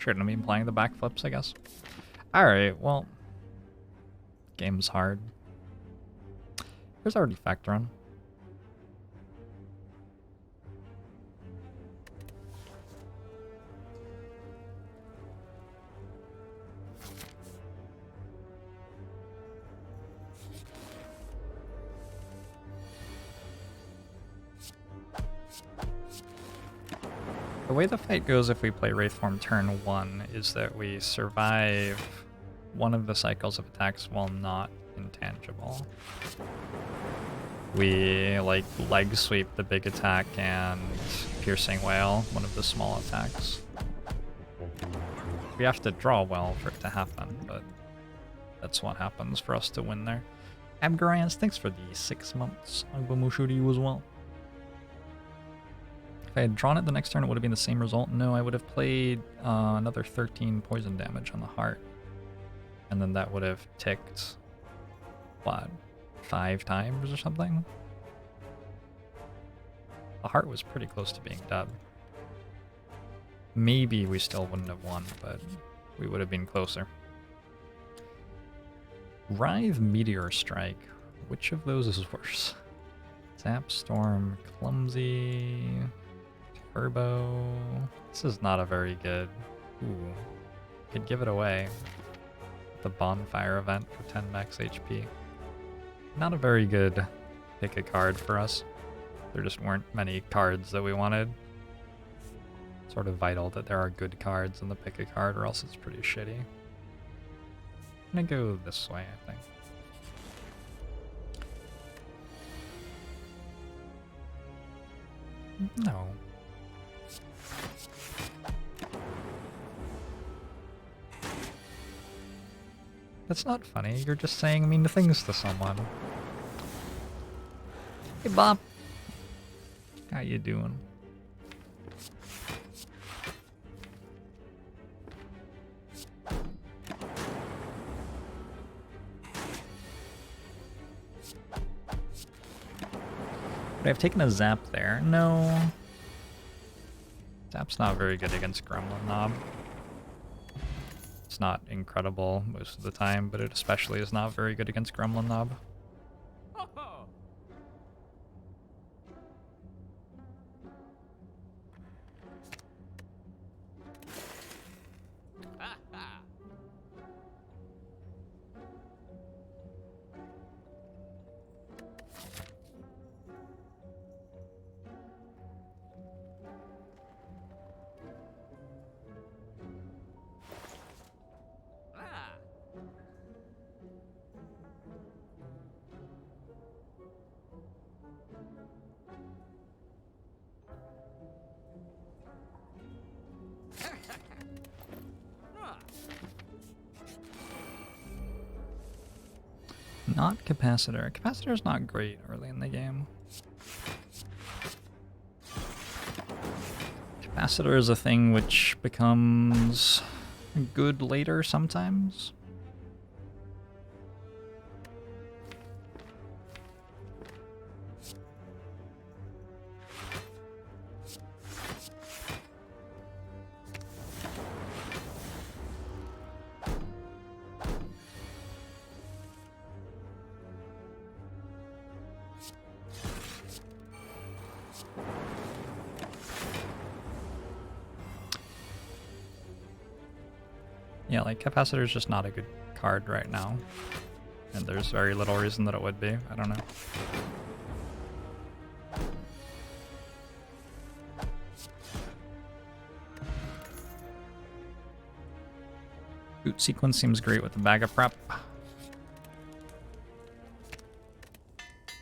Shouldn't have been playing the backflips, I guess. Alright, well. Game's hard. Here's our Defect run. The way the fight goes if we play Wraithform turn 1 is that we survive one of the cycles of attacks while not intangible. We like leg sweep the big attack and piercing wail, one of the small attacks. We have to draw well for it to happen, but that's what happens for us to win there. Abgarians, thanks for the 6 months. Agbomushu to you as well. If I had drawn it the next turn, it would have been the same result. No, I would have played another 13 poison damage on the heart. And then that would have ticked, what, 5 times or something? The heart was pretty close to being dead. Maybe we still wouldn't have won, but we would have been closer. Writhe Meteor Strike. Which of those is worse? Zap Storm, Clumsy, Turbo. This is not a very good. Ooh. Could give it away. The Bonfire event for 10 max HP. Not a very good pick a card for us. There just weren't many cards that we wanted. Sort of vital that there are good cards in the pick a card, or else it's pretty shitty. I'm gonna go this way, I think. No. That's not funny, you're just saying mean things to someone. Hey Bob. How you doing? Would I have taken a zap there? No. Zap's not very good against Gremlin Knob. It's not incredible most of the time, but it especially is not very good against Gremlin Knob. Not Capacitor. Capacitor's not great early in the game. Capacitor is a thing which becomes good later sometimes. Yeah, like Capacitor is just not a good card right now. And there's very little reason that it would be. I don't know. Boot sequence seems great with the bag of prep.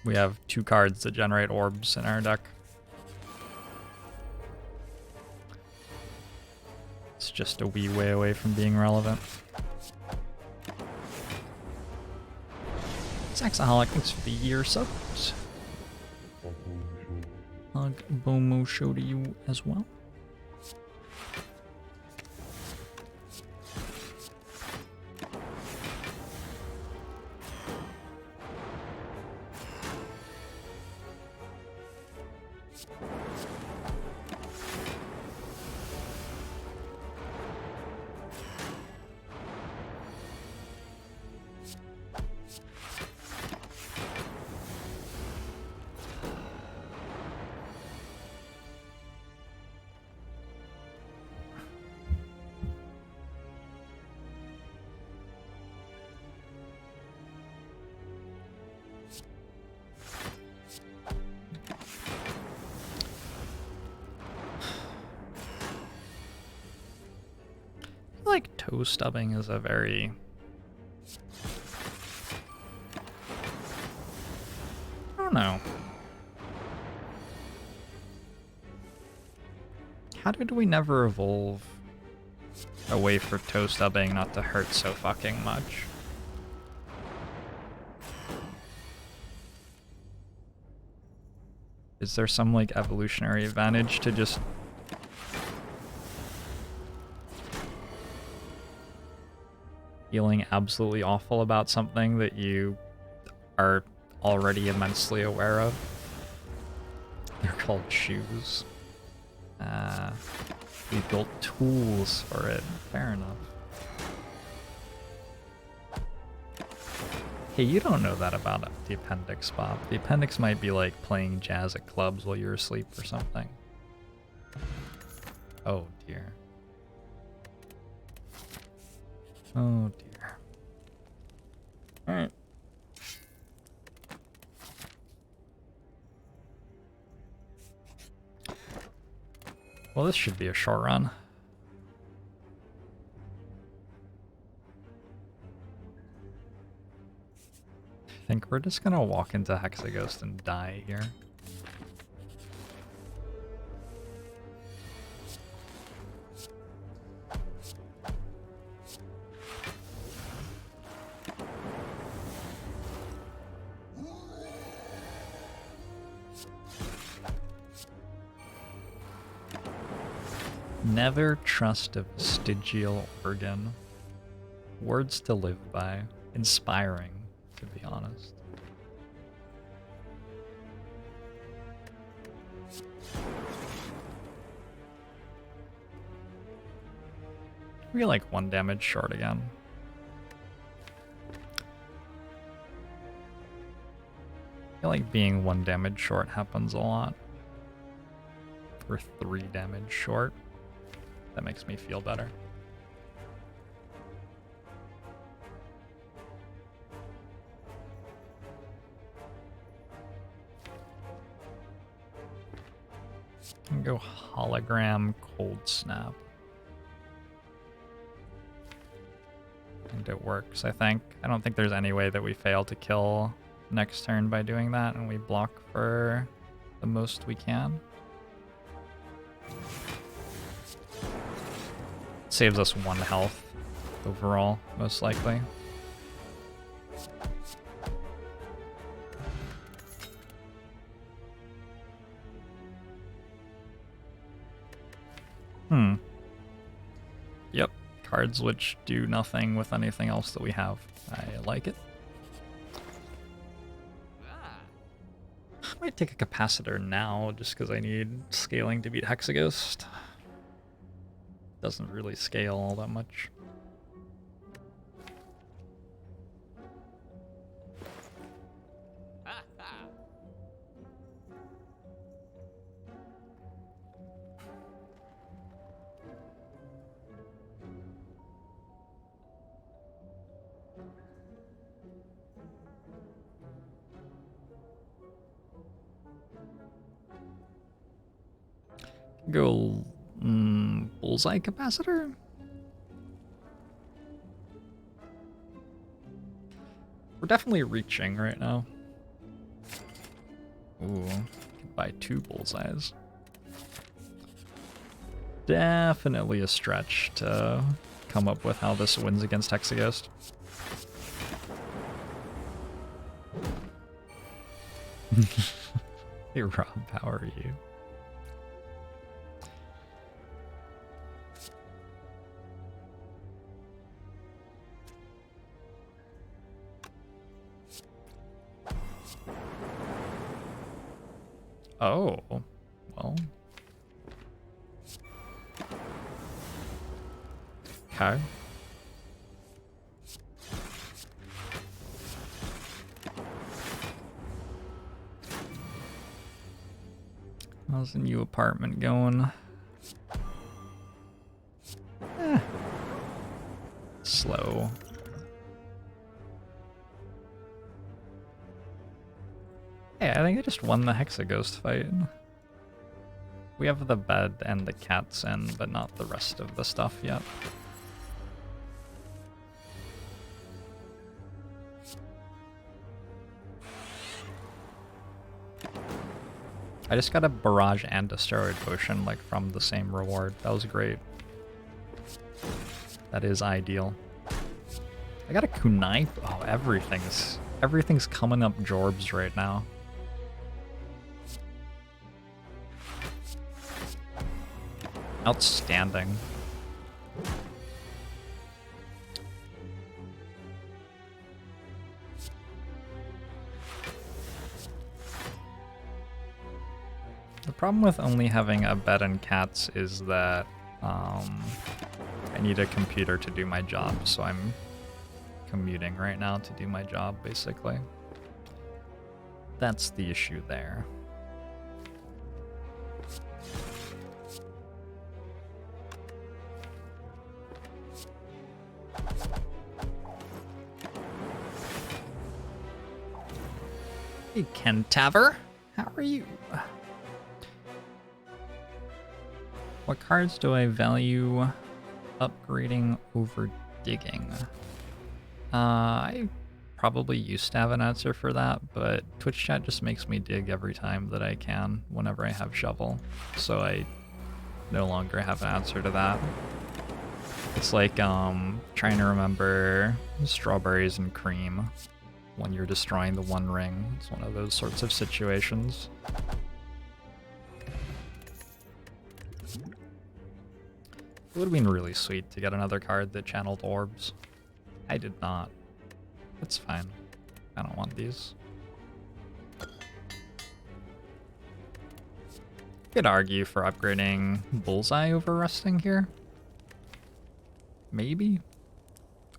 We have 2 cards that generate orbs in our deck. It's just a wee way away from being relevant. Saxaholic, thanks for the year subs. Hug Bomo show to you as well. feel like toe stubbing is a very... I don't know. How did we never evolve a way for toe stubbing not to hurt so fucking much? Is there some, like, evolutionary advantage to just... feeling absolutely awful about something that you are already immensely aware of? They're called shoes. We built tools for it. Fair enough. Hey, you don't know that about the appendix, Bob. The appendix might be like playing jazz at clubs while you're asleep or something. Oh dear. Oh dear. Alright. Well, this should be a short run. I think we're just gonna walk into Hexaghost and die here. Never trust a vestigial organ. Words to live by. Inspiring, to be honest. We're like 1 damage short again. I feel like being 1 damage short happens a lot. We're 3 damage short. That makes me feel better. And go hologram cold snap. And it works, I think. I don't think there's any way that we fail to kill next turn by doing that, and we block for the most we can. Saves us 1 health overall, most likely. Yep, cards which do nothing with anything else that we have. I like it. I might take a capacitor now, just because I need scaling to beat Hexaghost. Doesn't really scale all that much. Go bullseye capacitor? We're definitely reaching right now. Ooh, can buy 2 bullseyes. Definitely a stretch to come up with how this wins against Hexaghost. Hey Rob, how are you? Oh, well. Okay. How's the new apartment going? Slow. Hey, I think I just won the Hexaghost fight. We have the bed and the cats in, but not the rest of the stuff yet. I just got a barrage and a steroid potion, like, from the same reward. That was great. That is ideal. I got a kunai. Oh, everything's coming up Jorbs right now. Outstanding. The problem with only having a bed and cats is that I need a computer to do my job, so I'm commuting right now to do my job, basically. That's the issue there. Hey, Kentaver, how are you? What cards do I value upgrading over digging? I probably used to have an answer for that, but Twitch chat just makes me dig every time that I can whenever I have shovel, so I no longer have an answer to that. It's like trying to remember strawberries and cream when you're destroying the One Ring. It's one of those sorts of situations. It would have been really sweet to get another card that channeled orbs. I did not. It's fine. I don't want these. Could argue for upgrading Bullseye over Rusting here. Maybe?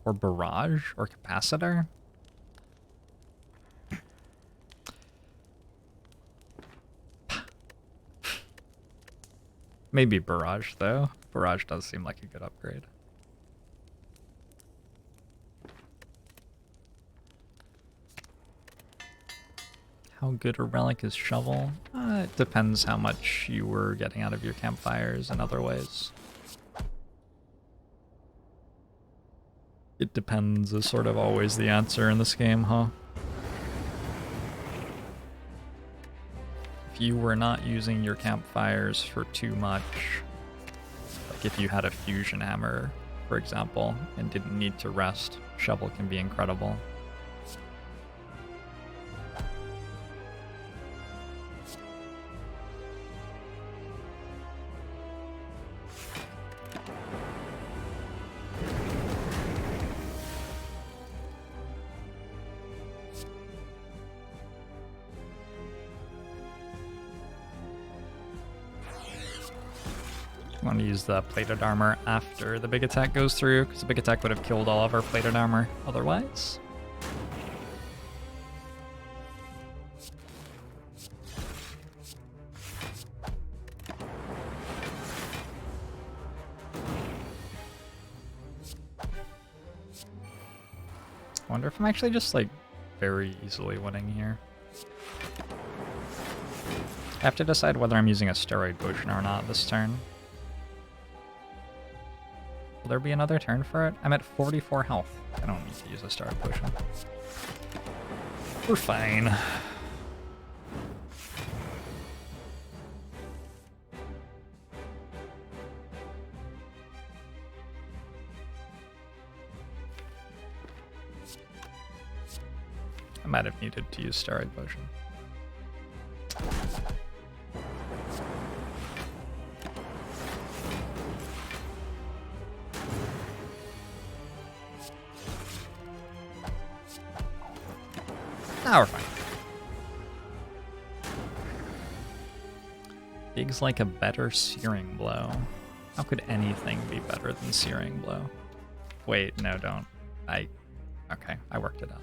Or Barrage? Or Capacitor? Maybe Barrage, though. Barrage does seem like a good upgrade. How good a relic is Shovel? It depends how much you were getting out of your campfires and other ways. It depends is sort of always the answer in this game, huh? If you were not using your campfires for too much, like if you had a fusion hammer, for example, and didn't need to rest, Shovel can be incredible. I want to use the plated armor after the big attack goes through, because the big attack would have killed all of our plated armor otherwise. I wonder if I'm actually just like very easily winning here. I have to decide whether I'm using a steroid potion or not this turn. Will there be another turn for it? I'm at 44 health. I don't need to use a steroid potion. We're fine. I might have needed to use steroid potion. Now we're fine. Dig's like a better Searing Blow. How could anything be better than Searing Blow? Wait, no, don't. Okay, I worked it out.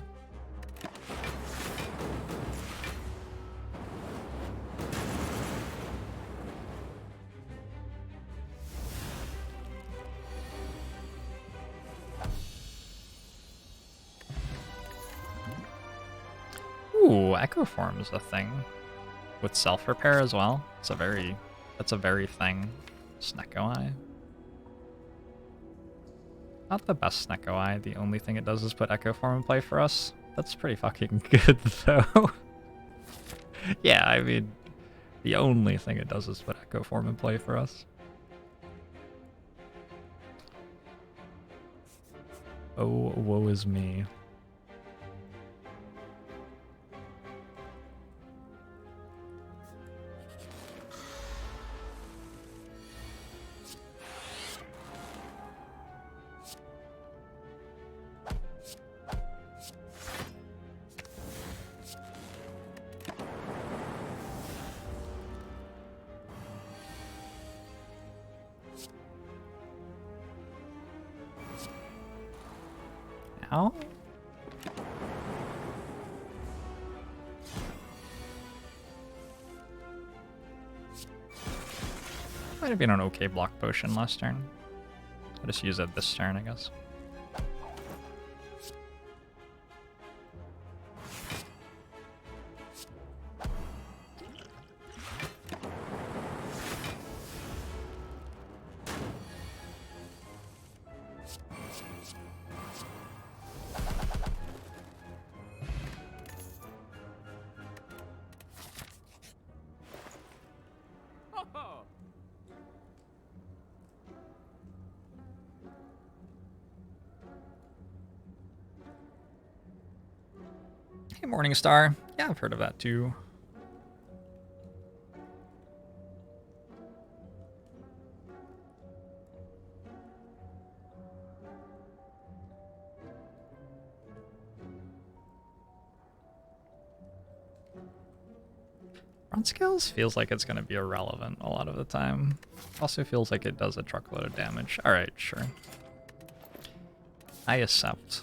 Ooh, Echo Form's a thing. With self-repair as well. That's a very thing. Snecko Eye. Not the best Snecko Eye, the only thing it does is put Echo Form in play for us. That's pretty fucking good though. Yeah, I mean, The only thing it does is put Echo Form in play for us. Oh, woe is me. Ow. Might have been an okay block potion last turn. I'll just use it this turn, I guess. Hey, Morningstar. Yeah, I've heard of that too. Run skills feels like it's going to be irrelevant a lot of the time. Also feels like it does a truckload of damage. Alright, sure. I accept.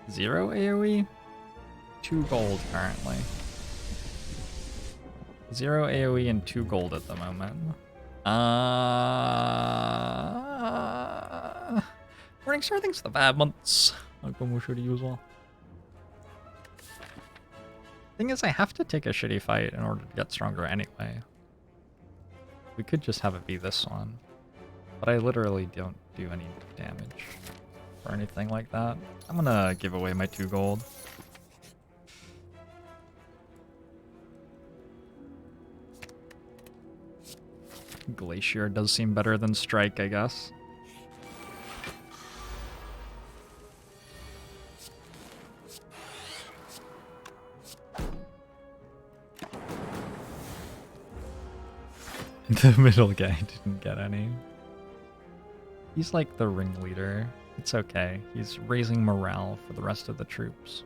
0 AoE? 2 gold currently. 0 AoE and 2 gold at the moment. Morningstar, thanks for the 5 months. I'll go more to you as well. Thing is, I have to take a shitty fight in order to get stronger anyway. We could just have it be this one. But I literally don't do any damage or anything like that. I'm gonna give away my 2 gold. Glacier does seem better than Strike, I guess. The middle guy didn't get any. He's like the ringleader. It's okay. He's raising morale for the rest of the troops.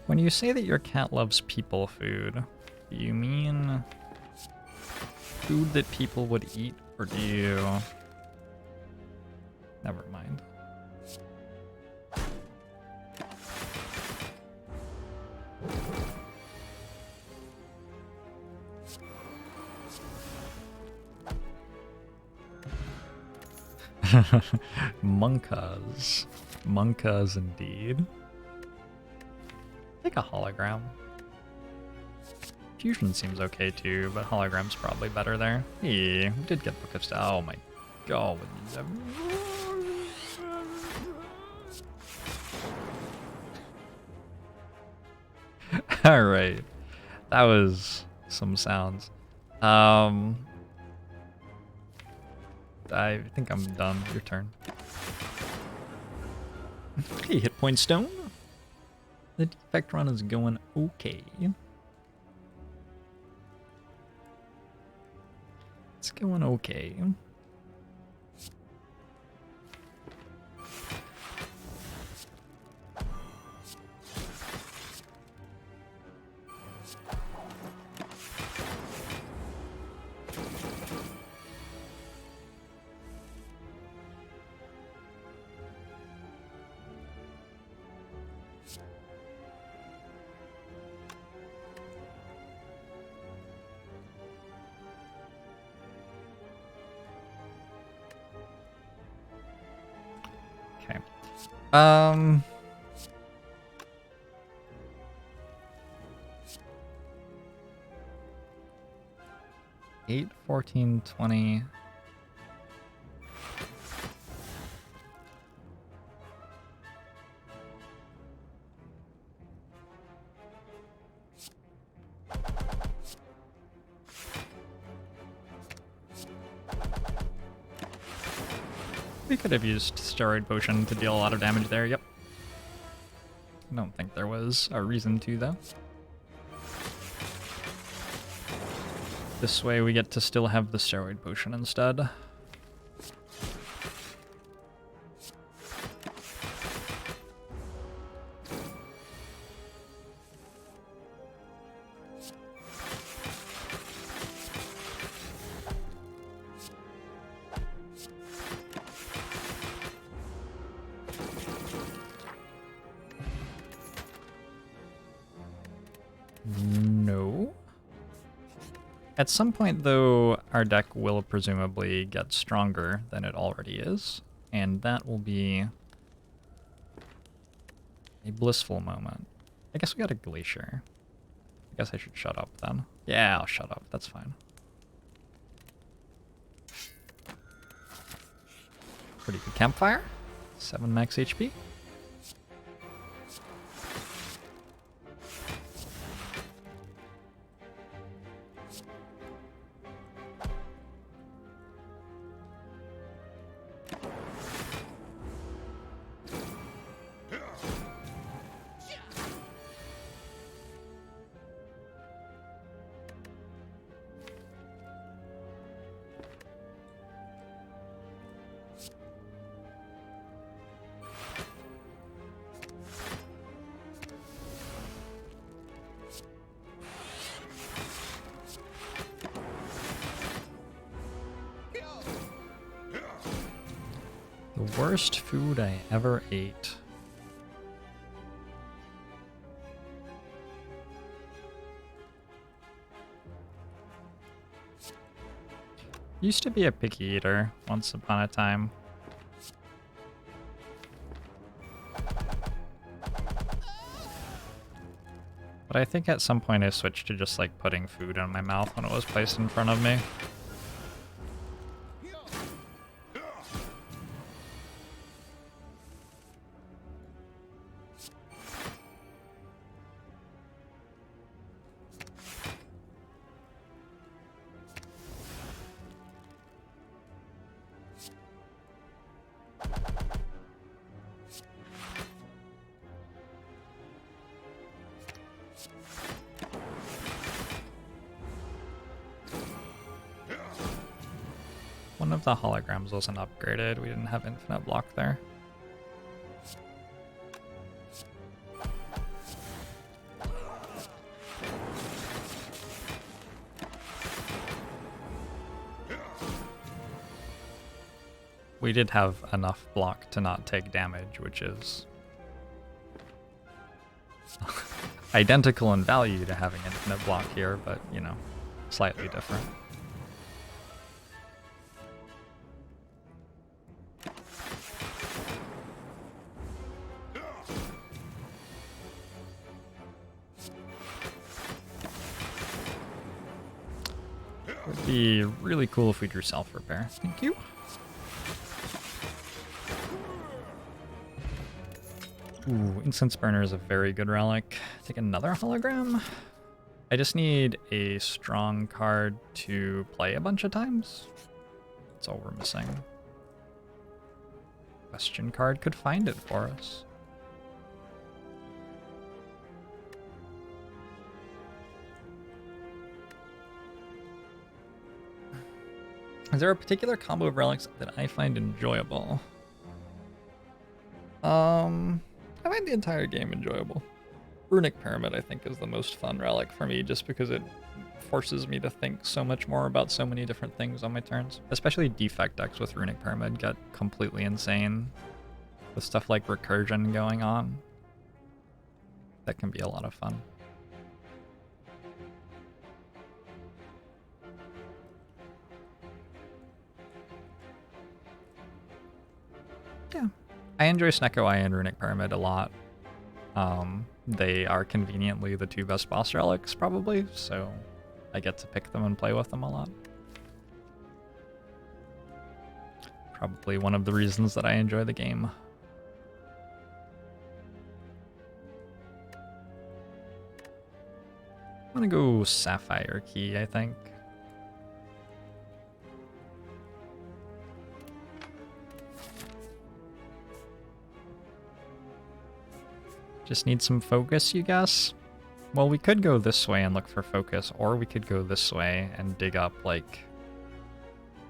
When you say that your cat loves people food, do you mean food that people would eat, or do you... Never mind. Monkas. Monkas indeed. Take a hologram. Fusion seems okay too, but hologram's probably better there. Yeah, we did get Book of Stars. Oh my god. Alright. That was some sounds. I think I'm done. Your turn. Hey, hit point stone. The defect run is going okay. It's going okay. Okay. 8, 14, 20. We could have used Steroid Potion to deal a lot of damage there, yep. I don't think there was a reason to, though. This way we get to still have the Steroid Potion instead. No. At some point, though, our deck will presumably get stronger than it already is, and that will be a blissful moment. I guess we got a Glacier. I guess I should shut up then. Yeah, I'll shut up. That's fine. Pretty good campfire. 7 max HP. The worst food I ever ate. Used to be a picky eater once upon a time. But I think at some point I switched to just like putting food in my mouth when it was placed in front of me. One of the holograms wasn't upgraded. We didn't have infinite block there. We did have enough block to not take damage, which is identical in value to having infinite block here, but, you know, slightly different. Would be really cool if we drew self-repair. Thank you. Ooh, Incense Burner is a very good relic. Take another hologram. I just need a strong card to play a bunch of times. That's all we're missing. Question card could find it for us. Is there a particular combo of relics that I find enjoyable? I find the entire game enjoyable. Runic Pyramid, I think, is the most fun relic for me, just because it forces me to think so much more about so many different things on my turns. Especially Defect decks with Runic Pyramid get completely insane with stuff like recursion going on. That can be a lot of fun. Yeah. I enjoy Snecko Eye and Runic Pyramid a lot. They are conveniently the two best boss relics, probably, so I get to pick them and play with them a lot. Probably one of the reasons that I enjoy the game. I'm gonna go Sapphire Key, I think. Just need some focus, you guess? Well, we could go this way and look for focus, or we could go this way and dig up, like,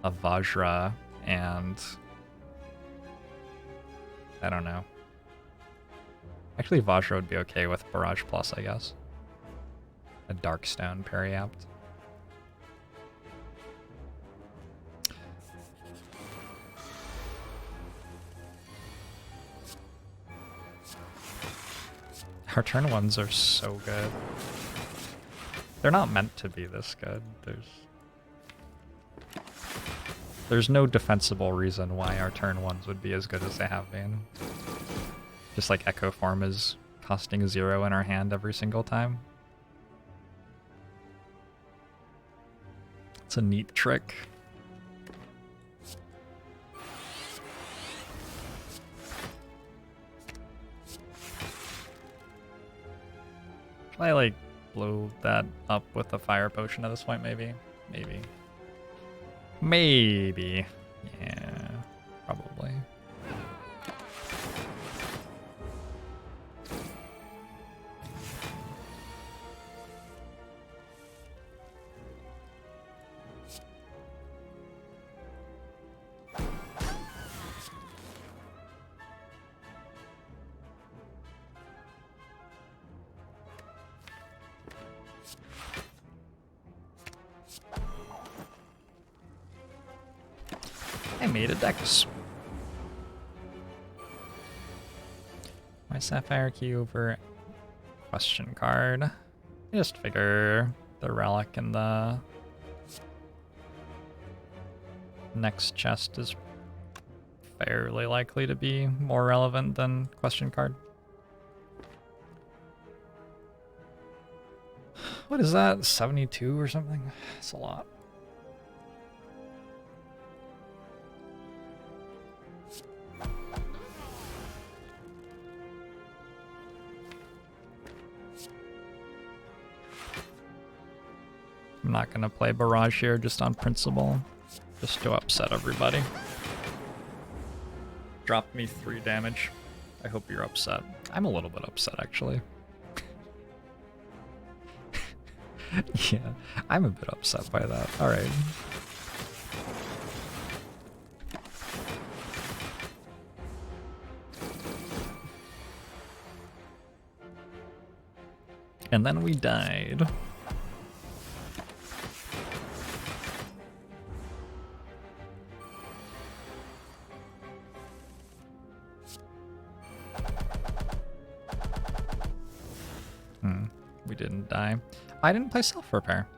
a Vajra and... I don't know. Actually, Vajra would be okay with Barrage Plus, I guess. A Darkstone Periapt. Our turn ones are so good. They're not meant to be this good. There's no defensible reason why our turn ones would be as good as they have been. Just like Echo Form is costing 0 in our hand every single time. It's a neat trick. Should I, like, blow that up with a fire potion at this point, maybe? Maybe. Maybe. Yeah, probably. I made a Dex. My Sapphire Key over question card. I just figure the Relic in the next chest is fairly likely to be more relevant than question card. What is that? 72 or something? That's a lot. I'm not gonna play Barrage here just on principle, just to upset everybody. Dropped me 3 damage. I hope you're upset. I'm a little bit upset, actually. Yeah, I'm a bit upset by that. Alright. And then we died. We didn't die. I didn't play self-repair.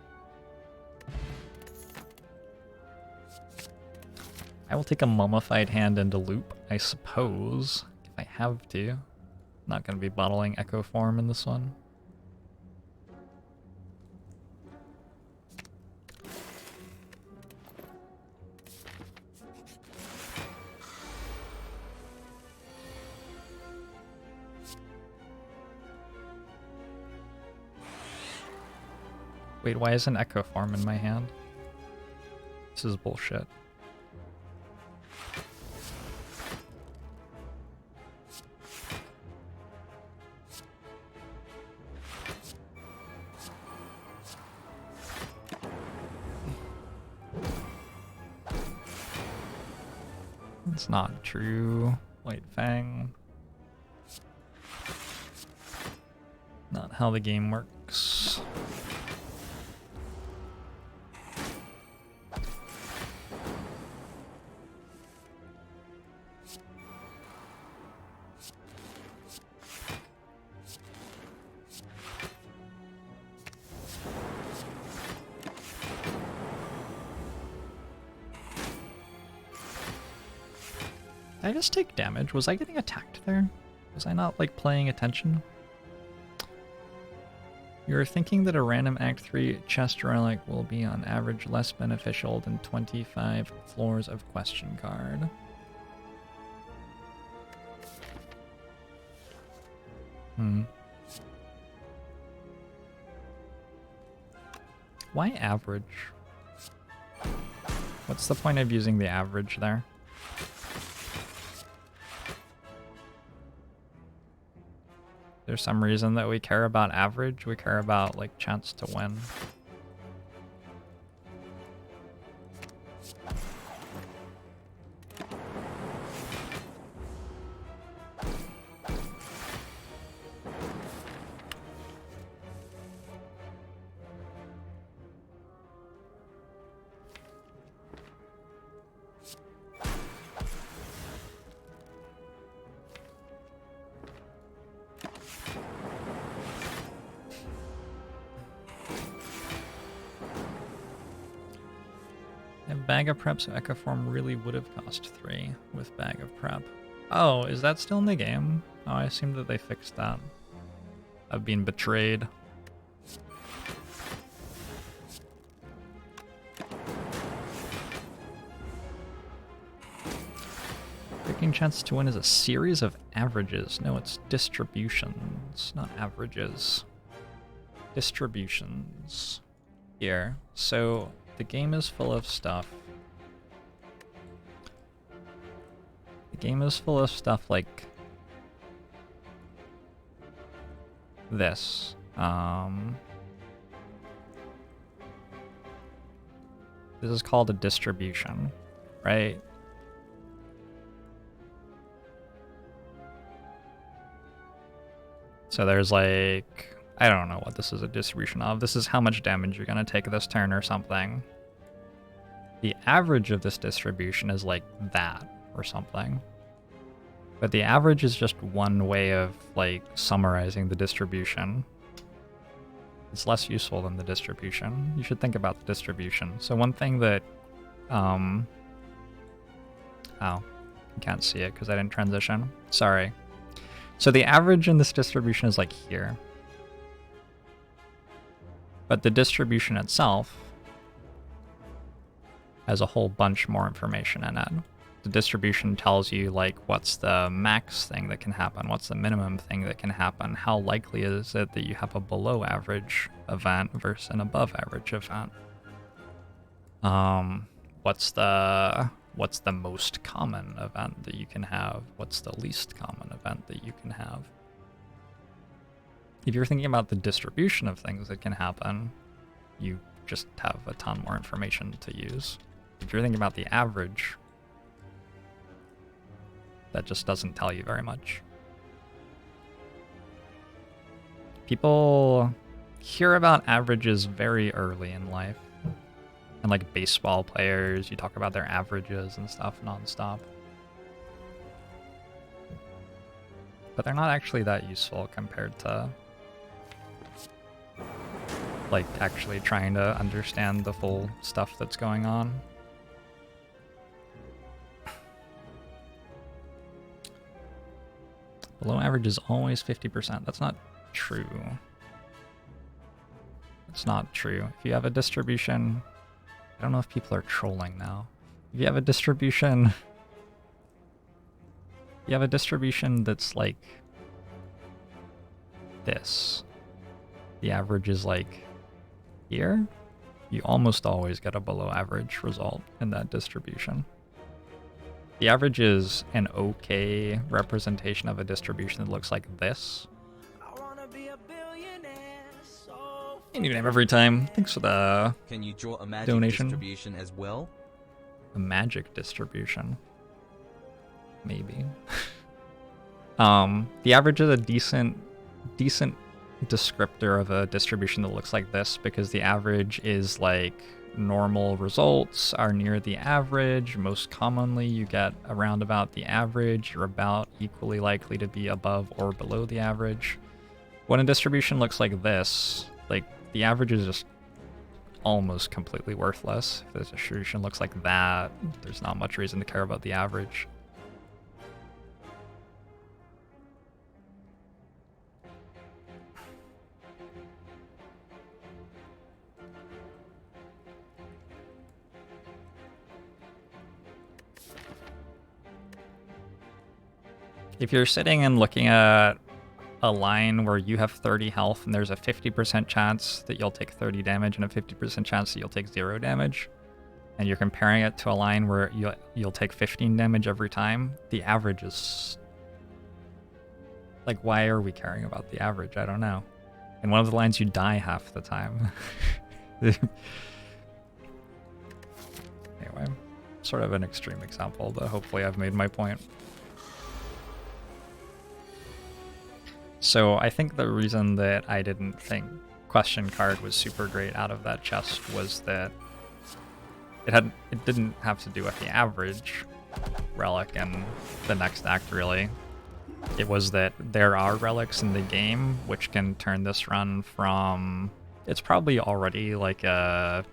I will take a mummified hand into loop, I suppose, if I have to. Not going to be bottling Echo Form in this one. Wait, why is an Echo Form in my hand? This is bullshit. It's not true. White Fang. Not how the game works. I just take damage? Was I getting attacked there? Was I not, like, paying attention? You're thinking that a random Act 3 chest relic will be on average less beneficial than 25 floors of question card. Why average? What's the point of using the average there? There's some reason that we care about average? We care about, like, chance to win. Bag of Prep, so Echo Form really would have cost 3 with Bag of Prep. Oh, is that still in the game? Oh, I assumed that they fixed that. I've been betrayed. Picking chance to win is a series of averages. No, it's distributions, not averages. Distributions. Here. So the game is full of stuff. The game is full of stuff like this. This is called a distribution, right? So there's like, I don't know what this is a distribution of. This is how much damage you're going to take this turn or something. The average of this distribution is like that or something. But the average is just one way of like summarizing the distribution. It's less useful than the distribution. You should think about the distribution. So one thing that, oh, you can't see it because I didn't transition. Sorry. So the average in this distribution is like here. But the distribution itself has a whole bunch more information in it. The distribution tells you like what's the max thing that can happen, what's the minimum thing that can happen, how likely is it that you have a below average event versus an above average event. What's the most common event that you can have? What's the least common event that you can have? If you're thinking about the distribution of things that can happen, you just have a ton more information to use. If you're thinking about the average, that just doesn't tell you very much. People hear about averages very early in life. And like baseball players, you talk about their averages and stuff nonstop. But they're not actually that useful compared to like actually trying to understand the full stuff that's going on. Below average is always 50%. That's not true. It's not true. If you have a distribution, I don't know if people are trolling now. If you have a distribution, that's like this. The average is like here. You almost always get a below average result in that distribution. The average is an okay representation of a distribution that looks like this. You new name every time. Thanks for the Can you draw a magic donation. Distribution as well? A magic distribution. Maybe. The average is a decent descriptor of a distribution that looks like this because the average is like normal results are near the average. Most commonly you get around about the average. You're about equally likely to be above or below the average. When a distribution looks like this, like the average is just almost completely worthless. If the distribution looks like that, there's not much reason to care about the average. If you're sitting and looking at a line where you have 30 health and there's a 50% chance that you'll take 30 damage and a 50% chance that you'll take 0 damage, and you're comparing it to a line where you'll take 15 damage every time, the average is... Like, why are we caring about the average? I don't know. In one of the lines, you die half the time. Anyway, sort of an extreme example, but hopefully I've made my point. So I think the reason that I didn't think Question Card was super great out of that chest was that it didn't have to do with the average relic in the next act, really. It was that there are relics in the game which can turn this run from... It's probably already like a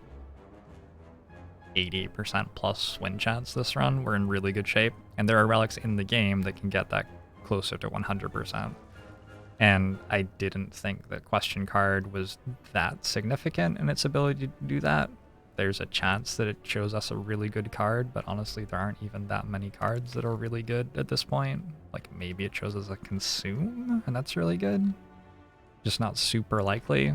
80% plus win chance this run. We're in really good shape. And there are relics in the game that can get that closer to 100%. And I didn't think that Question Card was that significant in its ability to do that. There's a chance that it shows us a really good card, but honestly there aren't even that many cards that are really good at this point. Like maybe it shows us a Consume, and that's really good. Just not super likely.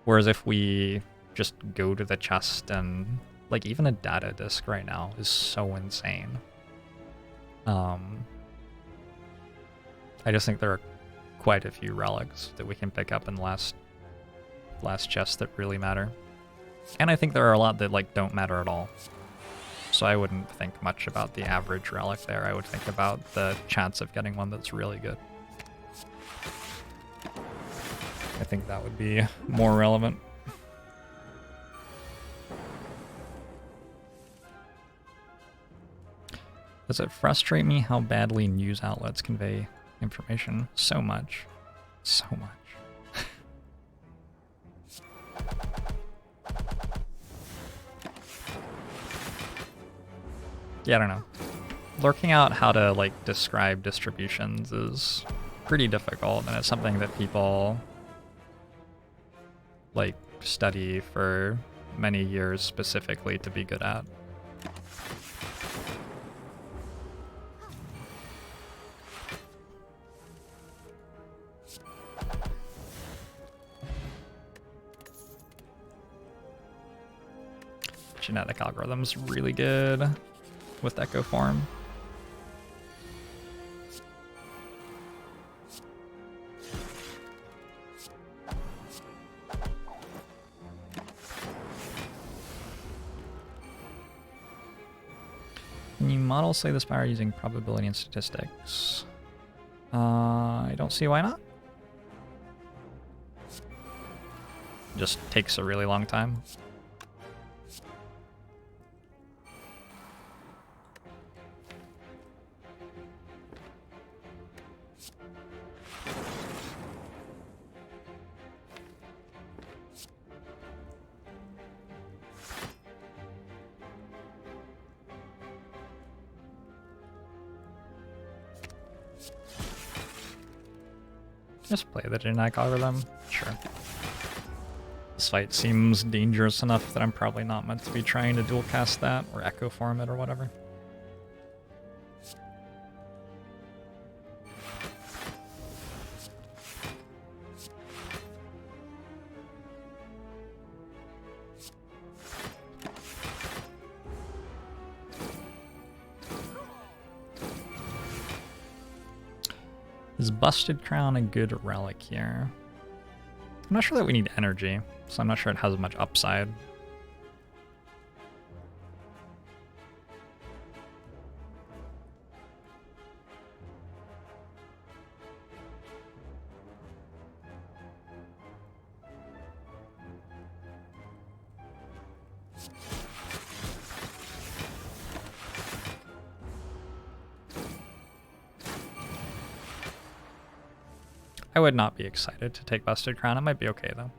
Whereas if we just go to the chest and... Like even a data disc right now is so insane. I just think there are quite a few relics that we can pick up in the last chest that really matter. And I think there are a lot that like don't matter at all. So I wouldn't think much about the average relic there. I would think about the chance of getting one that's really good. I think that would be more relevant. Does it frustrate me how badly news outlets convey information? So much. So much. Yeah, I don't know. Lurking out how to like describe distributions is pretty difficult, and it's something that people like study for many years specifically to be good at. Genetic algorithm's really good with Echo Form. Can you model say the Spire using probability and statistics? I don't see why not. Just takes a really long time. Just play the genetic algorithm. Sure. This fight seems dangerous enough that I'm probably not meant to be trying to dual cast that or echo form it or whatever. Is Busted Crown a good relic here? I'm not sure that we need energy, so I'm not sure it has much upside. I would not be excited to take Busted Crown. It might be okay, though.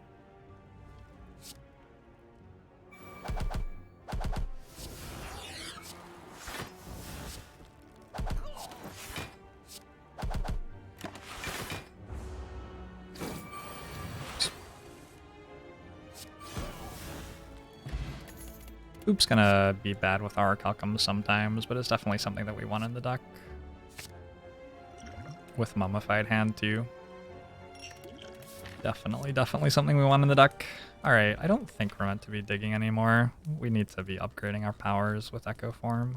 Oop's gonna be bad with our Calcum sometimes, but it's definitely something that we want in the deck. with Mummified Hand too. Definitely something we want in the deck. Alright, I don't think we're meant to be digging anymore. We need to be upgrading our powers with Echo Form.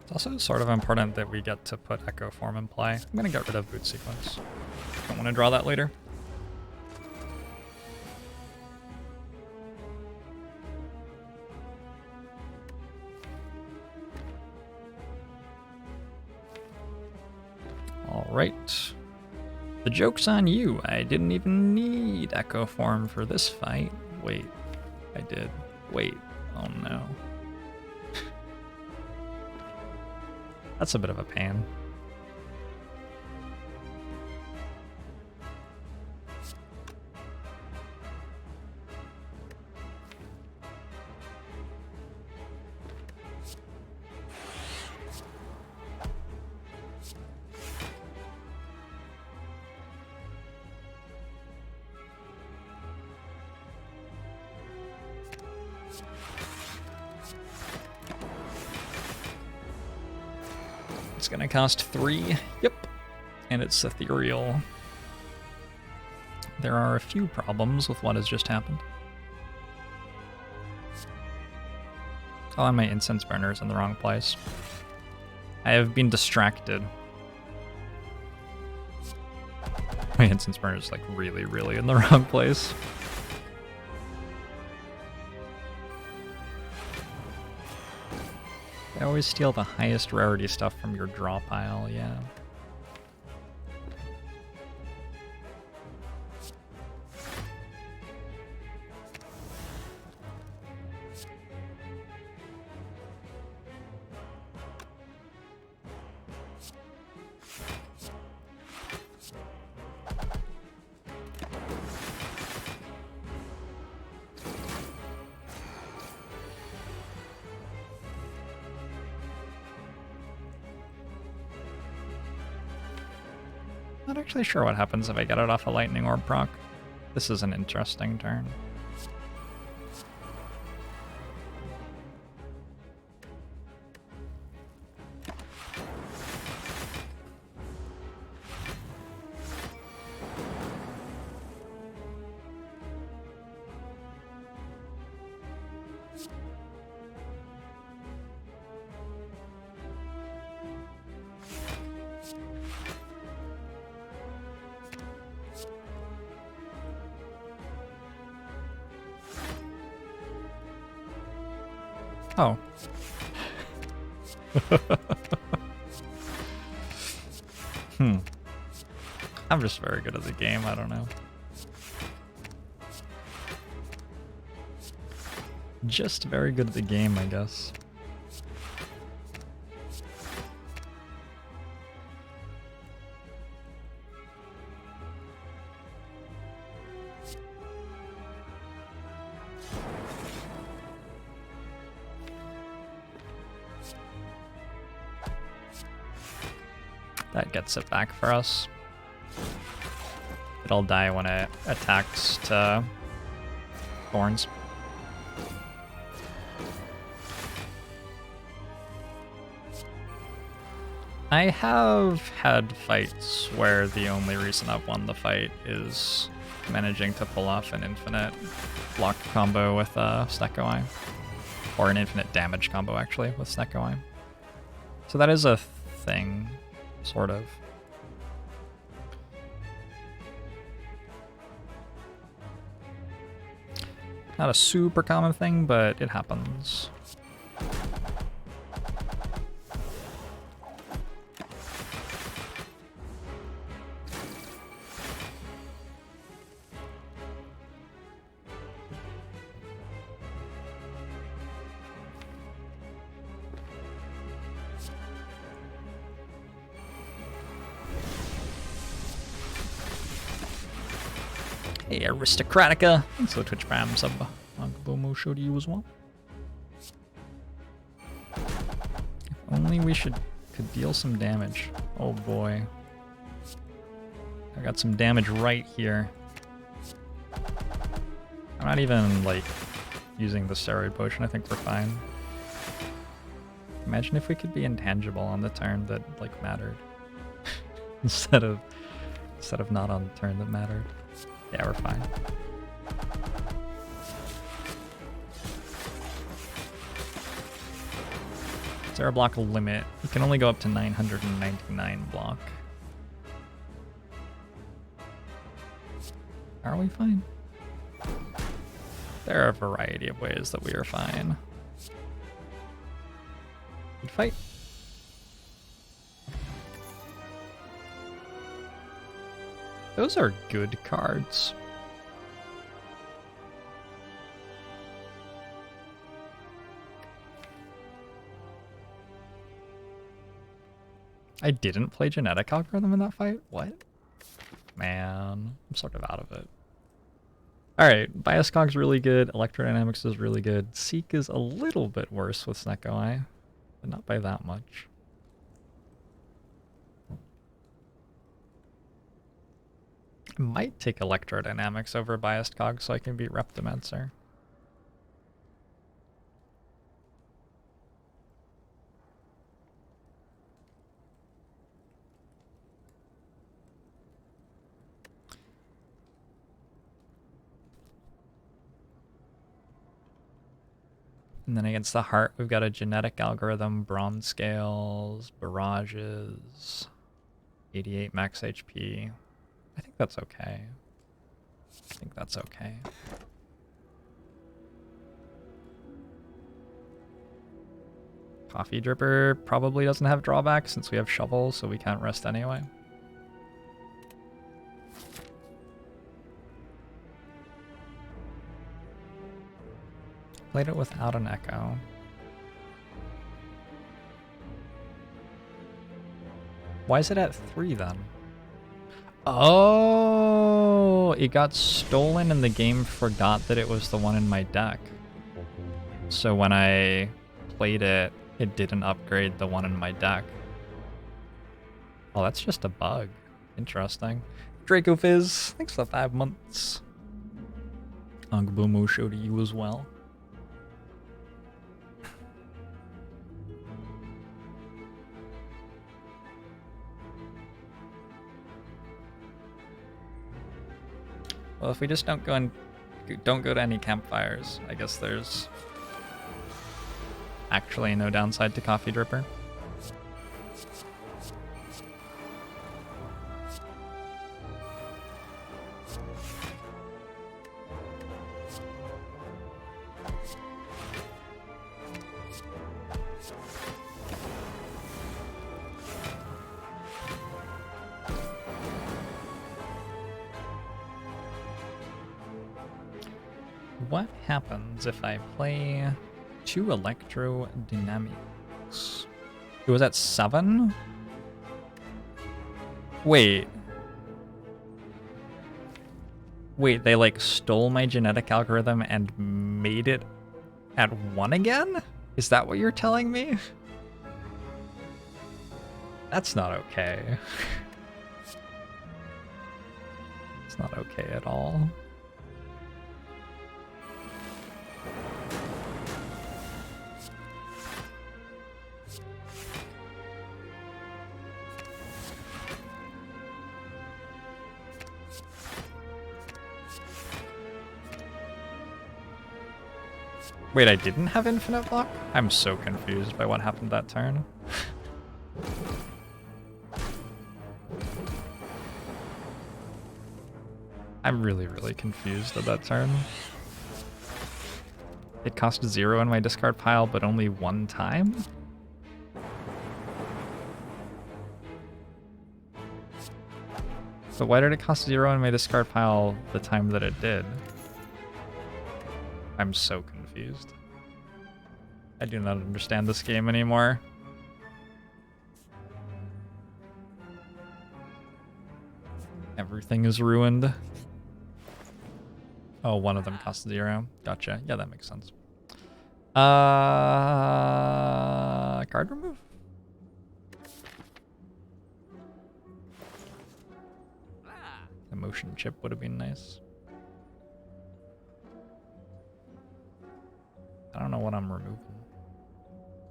It's also sort of important that we get to put Echo Form in play. I'm gonna get rid of Boot Sequence. Don't want to draw that later. Alright. The joke's on you. I didn't even need Echo Form for this fight. Wait, I did. Wait, oh no. That's a bit of a pain. It's gonna cost 3. Yep. And it's ethereal. There are a few problems with what has just happened. Oh, and my incense burner is in the wrong place. I have been distracted. My incense burner is like really in the wrong place. I always steal the highest rarity stuff from your draw pile, yeah. Not actually sure what happens if I get it off a lightning orb proc. This is an interesting turn. Oh. I'm just very good at the game, I don't know. Just very good at the game, I guess. That gets it back for us. It'll die when it attacks to thorns. I have had fights where the only reason I've won the fight is managing to pull off an infinite block combo with Snecko Eye. Or an infinite damage combo, actually, with Snecko Eye. So that is a thing. Sort of. Not a super common thing, but it happens. Hey, Aristocratica. Thanks for the Twitch Prime sub. Bomo show to you as well. Only we could deal some damage. Oh boy. I got some damage right here. I'm not even, like, using the steroid potion. I think we're fine. Imagine if we could be intangible on the turn that, like, mattered. instead of not on the turn that mattered. Yeah, we're fine. Is there a block limit? We can only go up to 999 block. Are we fine? There are a variety of ways that we are fine. Good fight. Those are good cards. I didn't play genetic algorithm in that fight? What? Man, I'm sort of out of it. Alright, Bioscog's really good, Electrodynamics is really good, Seek is a little bit worse with Snecko Eye, but not by that much. I might take Electrodynamics over Biased Cog so I can beat Reptimancer. And then against the Heart, we've got a genetic algorithm, Bronze Scales, Barrages, 88 max HP. I think that's okay. I think that's okay. Coffee Dripper probably doesn't have drawbacks since we have Shovel, so we can't rest anyway. Played it without an echo. Why is it at 3 then? Oh, it got stolen and the game forgot that it was the one in my deck. So when I played it, it didn't upgrade the one in my deck. Oh, that's just a bug. Interesting. Draco Fizz, thanks for the 5 months. Angbumo show to you as well. Well, if we just don't go to any campfires, I guess there's actually no downside to Coffee Dripper. What happens if I play 2 Electrodynamics? It was at 7? Wait. Wait, they like stole my genetic algorithm and made it at 1 again? Is that what you're telling me? That's not okay. It's not okay at all. Wait, I didn't have infinite block? I'm so confused by what happened that turn. I'm really, really confused at that turn. It cost 0 in my discard pile, but only 1 time? So why did it cost 0 in my discard pile the time that it did? I'm so confused. I do not understand this game anymore. Everything is ruined. Oh, one of them cost 0. Gotcha. Yeah, that makes sense. Card remove? potion chip would have been nice. I don't know what I'm removing.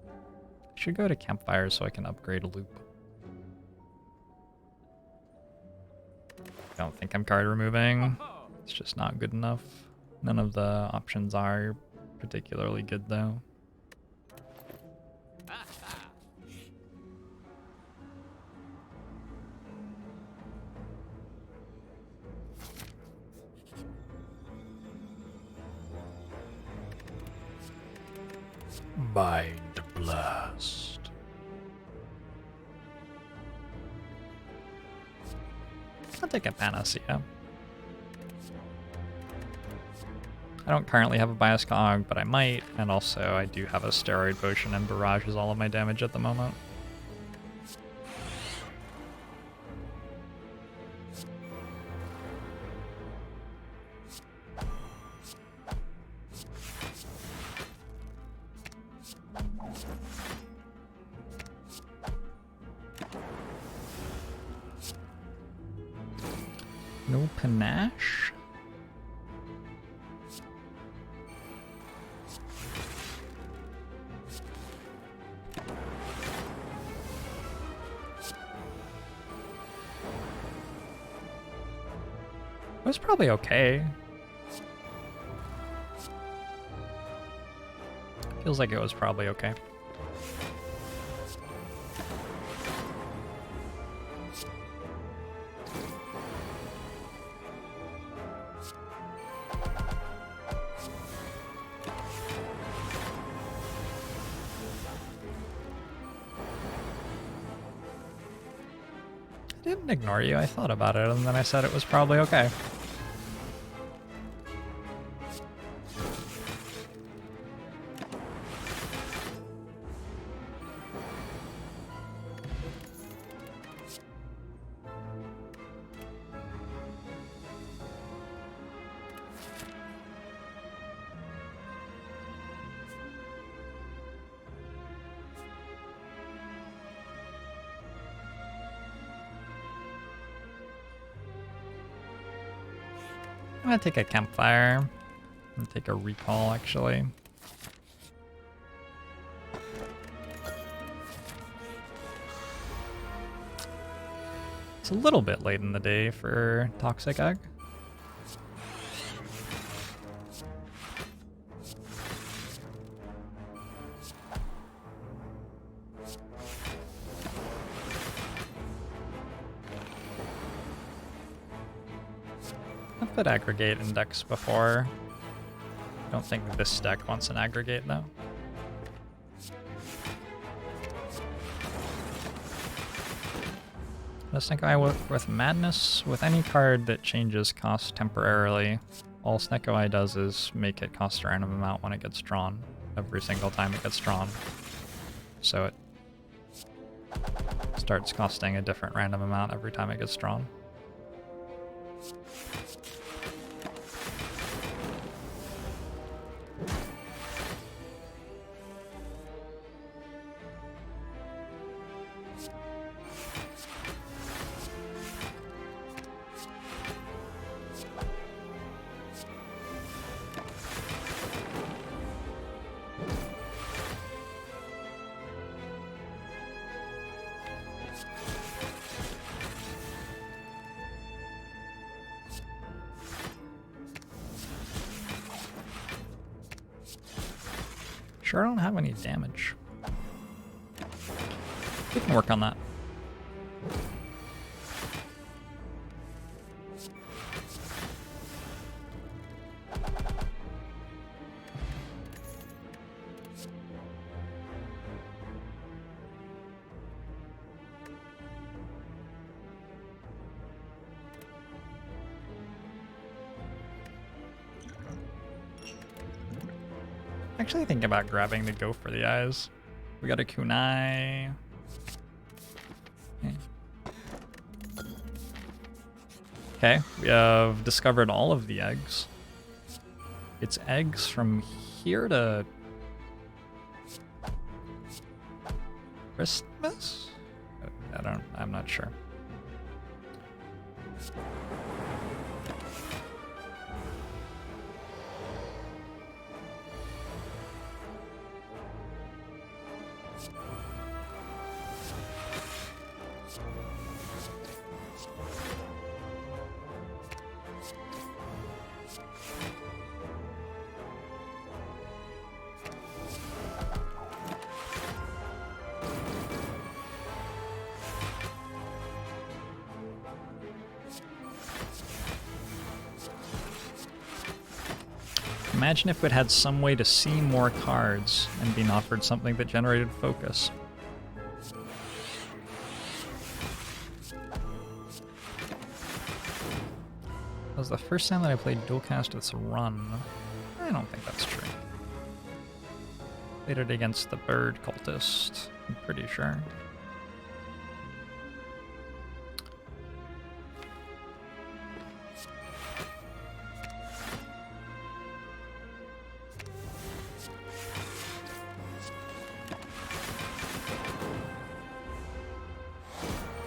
I should go to campfire so I can upgrade a loop. I don't think I'm card removing. It's just not good enough. None of the options are particularly good though. Mind Blast. I'll take a Panacea. I don't currently have a Bias Cog, but I might, and also I do have a Steroid Potion and barrages all of my damage at the moment. No panache? It was probably okay. Feels like it was probably okay. I didn't ignore you, I thought about it and then I said it was probably okay. I'm gonna take a campfire and take a recall actually. It's a little bit late in the day for Toxic Egg. I've put aggregate in decks before. I don't think this deck wants an aggregate though. Let's Snecko with Madness. With any card that changes cost temporarily, all Snecko does is make it cost a random amount when it gets drawn. Every single time it gets drawn. So it starts costing a different random amount every time it gets drawn. Sure, I don't have any damage. We can work on that. Actually thinking about grabbing the Go for the Eyes. We got a kunai. Okay, we have discovered all of the eggs. It's eggs from here to Christmas? I'm not sure. Imagine if it had some way to see more cards and being offered something that generated focus. That was the first time that I played dual cast this run. I don't think that's true. Played it against the bird cultist, I'm pretty sure.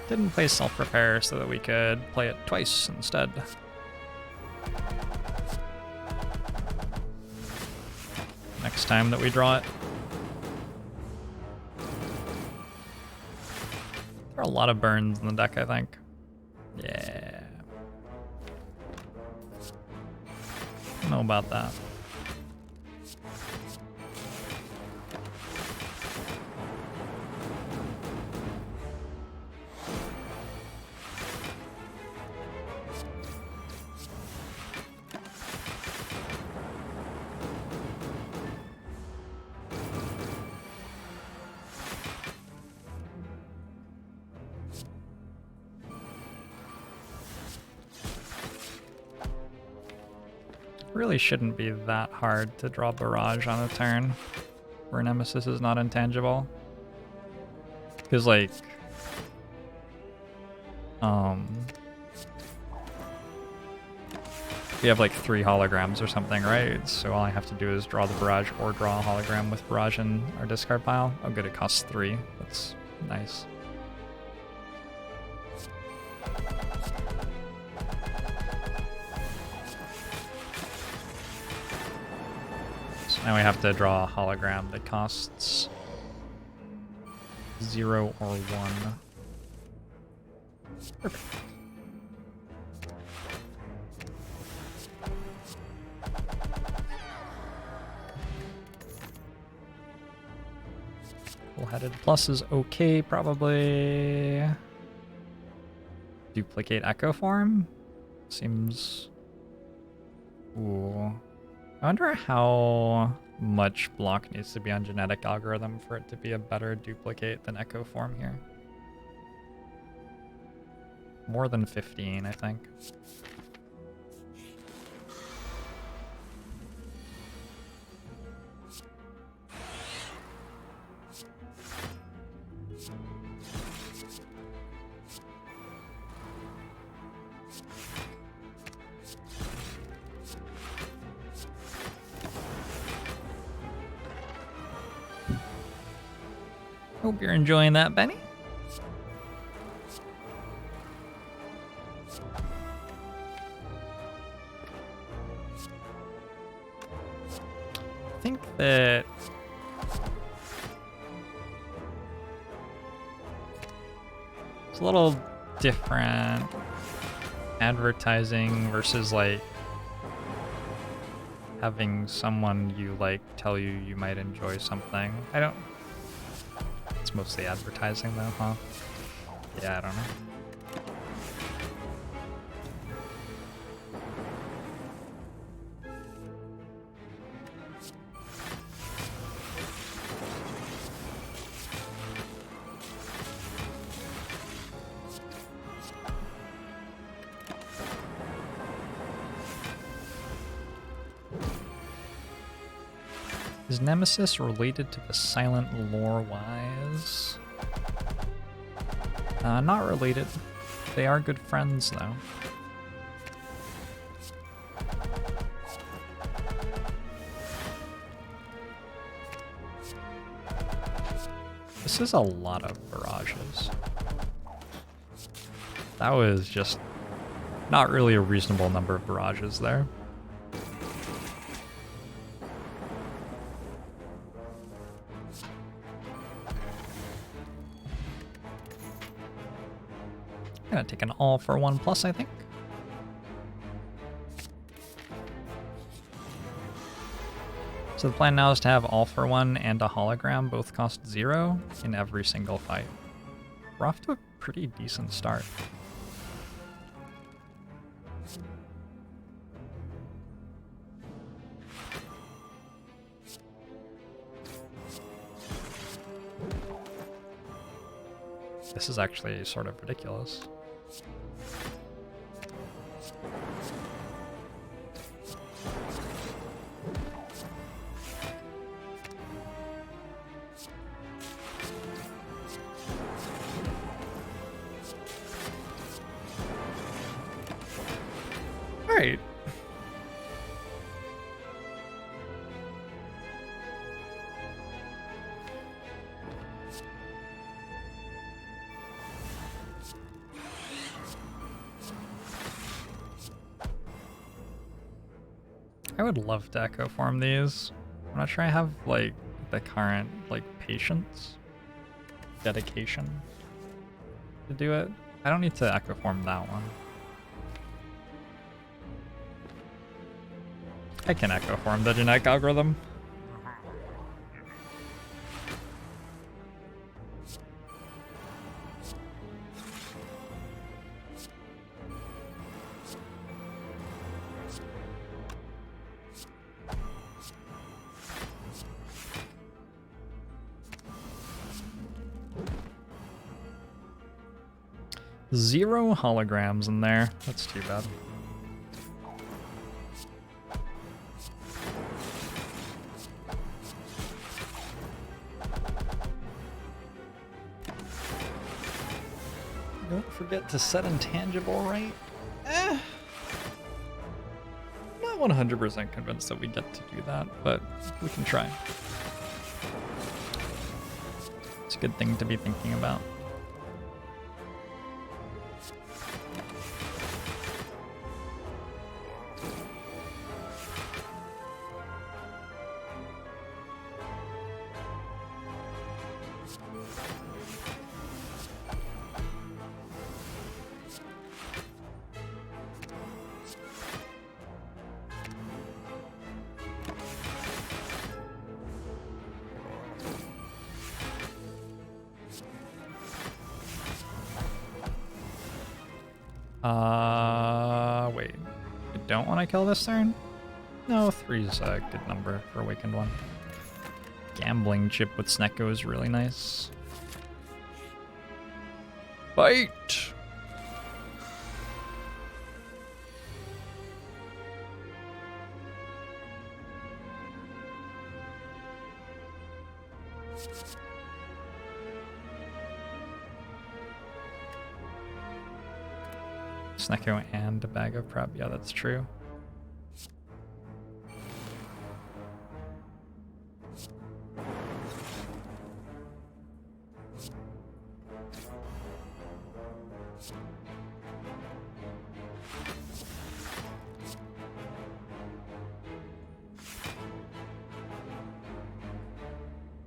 Didn't play self-repair so that we could play it twice instead. Next time that we draw it. There are a lot of burns in the deck, I think. Yeah. I don't know about that. Really shouldn't be that hard to draw Barrage on a turn where Nemesis is not intangible. Because, like, we have like 3 holograms or something, right? So all I have to do is draw the Barrage or draw a hologram with Barrage in our discard pile. Oh good, it costs 3. That's nice. Now we have to draw a hologram that costs 0 or 1. Perfect. Full-headed plus is okay, probably. Duplicate Echo Form? Seems... Ooh. I wonder how much block needs to be on genetic algorithm for it to be a better duplicate than Echo Form here. More than 15, I think. Hope you're enjoying that, Benny. I think that it's a little different advertising versus like having someone you like tell you you might enjoy something. I don't... It's mostly advertising though, huh? Yeah, I don't know. Is Nemesis related to the Silent lore-wise? Not related. They are good friends, though. This is a lot of barrages. That was just not really a reasonable number of barrages there. Gonna take an all for 1+, I think. So the plan now is to have all for 1 and a hologram both cost 0 in every single fight. We're off to a pretty decent start. This is actually sort of ridiculous. All right. I would love to echo form these. I'm not sure I have like the current like patience, dedication to do it. I don't need to echo form that one. I can echo form the genetic algorithm. Zero holograms in there. That's too bad. Don't forget to set intangible right. I'm not 100% convinced that we get to do that, but we can try. It's a good thing to be thinking about. Wait. I don't want to kill this turn? No, 3's a good number for Awakened one. Gambling chip with Snecko is really nice. Fight! Snecko and a bag of prep. Yeah, that's true.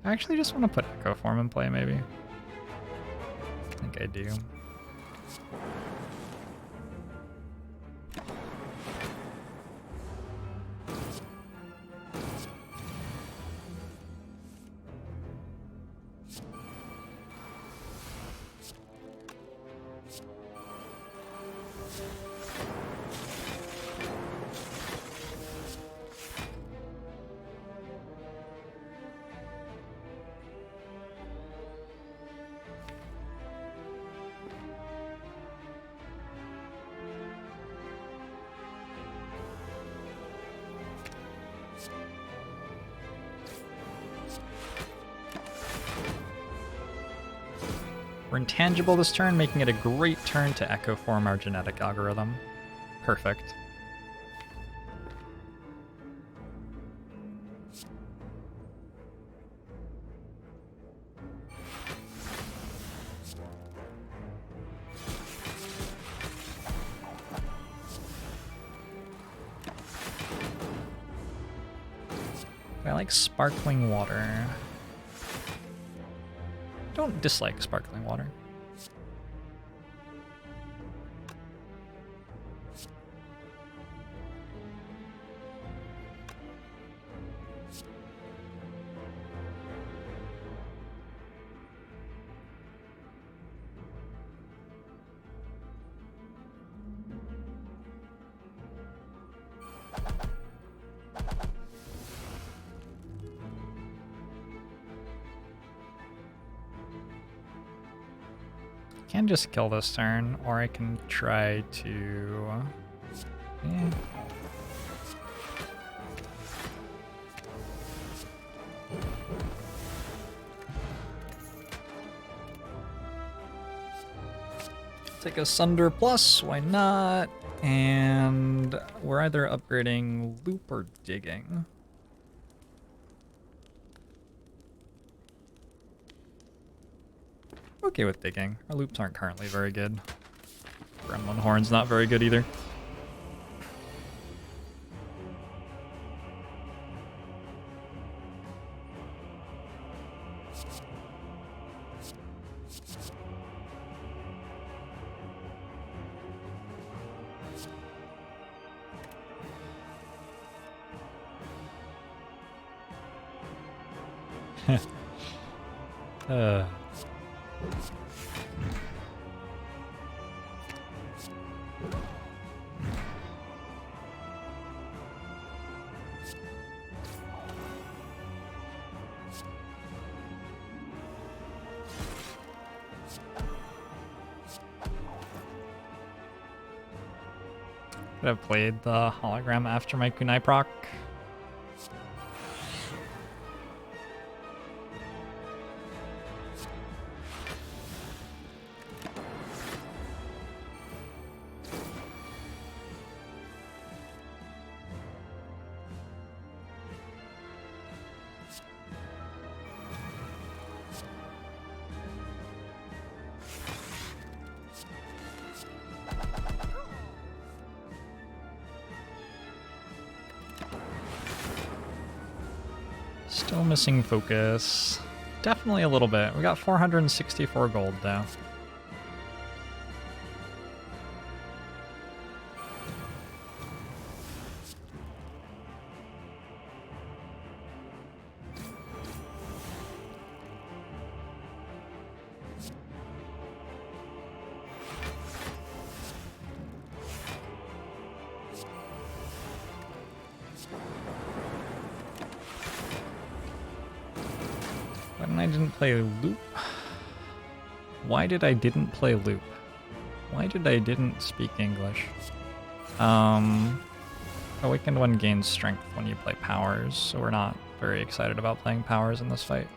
I actually just want to put Echo Form in play, maybe. I think I do. We're intangible this turn, making it a great turn to Echo Form our genetic algorithm. Perfect. I like sparkling water. Don't dislike sparkling water. Can just kill this turn, or I can try to... Yeah. Take a Sunder Plus, why not? And we're either upgrading Loop or Digging. Okay with Digging. Our loops aren't currently very good. Gremlin Horn's not very good either. uh. Could have played the hologram after my kunai proc. Still missing focus. Definitely a little bit. We got 464 gold though. When I didn't play Loop? Why did I didn't play Loop? Why did I didn't speak English? Awakened one gains strength when you play powers, so we're not very excited about playing powers in this fight.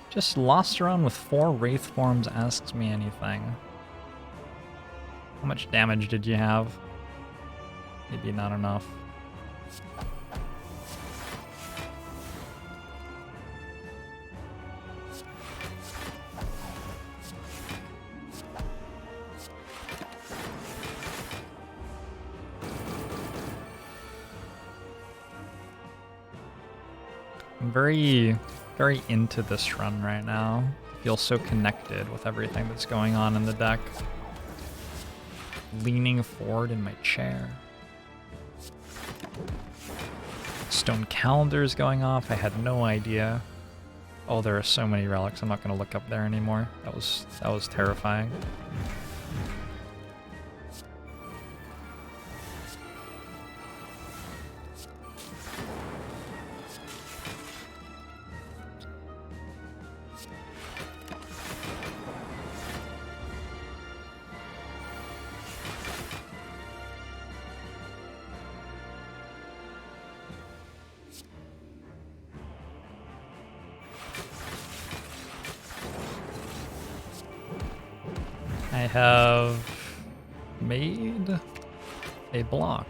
Just lost around with 4 Wraith forms asks me anything. How much damage did you have? Maybe not enough. I'm very into this run right now. I feel so connected with everything that's going on in the deck. Leaning forward in my chair. Stone calendar's going off. I had no idea. Oh, there are so many relics. I'm not going to look up there anymore. That was terrifying. I have made a block.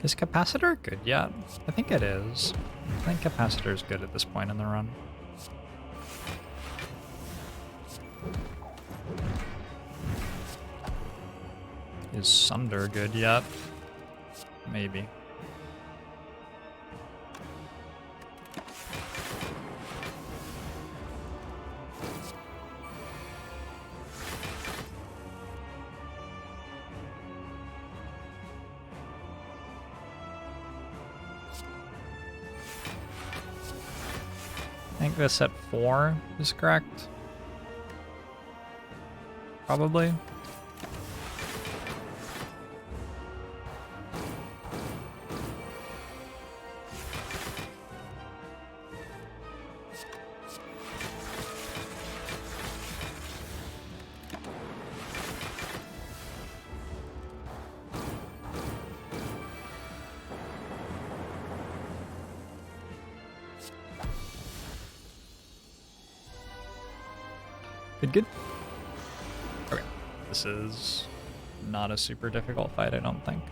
Is capacitor good yet? I think it is. I think capacitor is good at this point in the run. Is Sunder good yet? Maybe. I think this at 4 is correct. Probably. Good. Okay. This is not a super difficult fight, I don't think.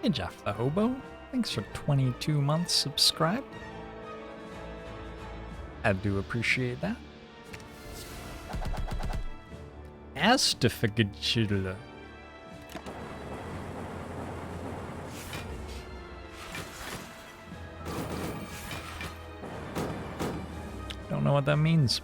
Hey Jeff the Hobo, thanks for 22 months subscribed. I do appreciate that. Ascension. Don't know what that means.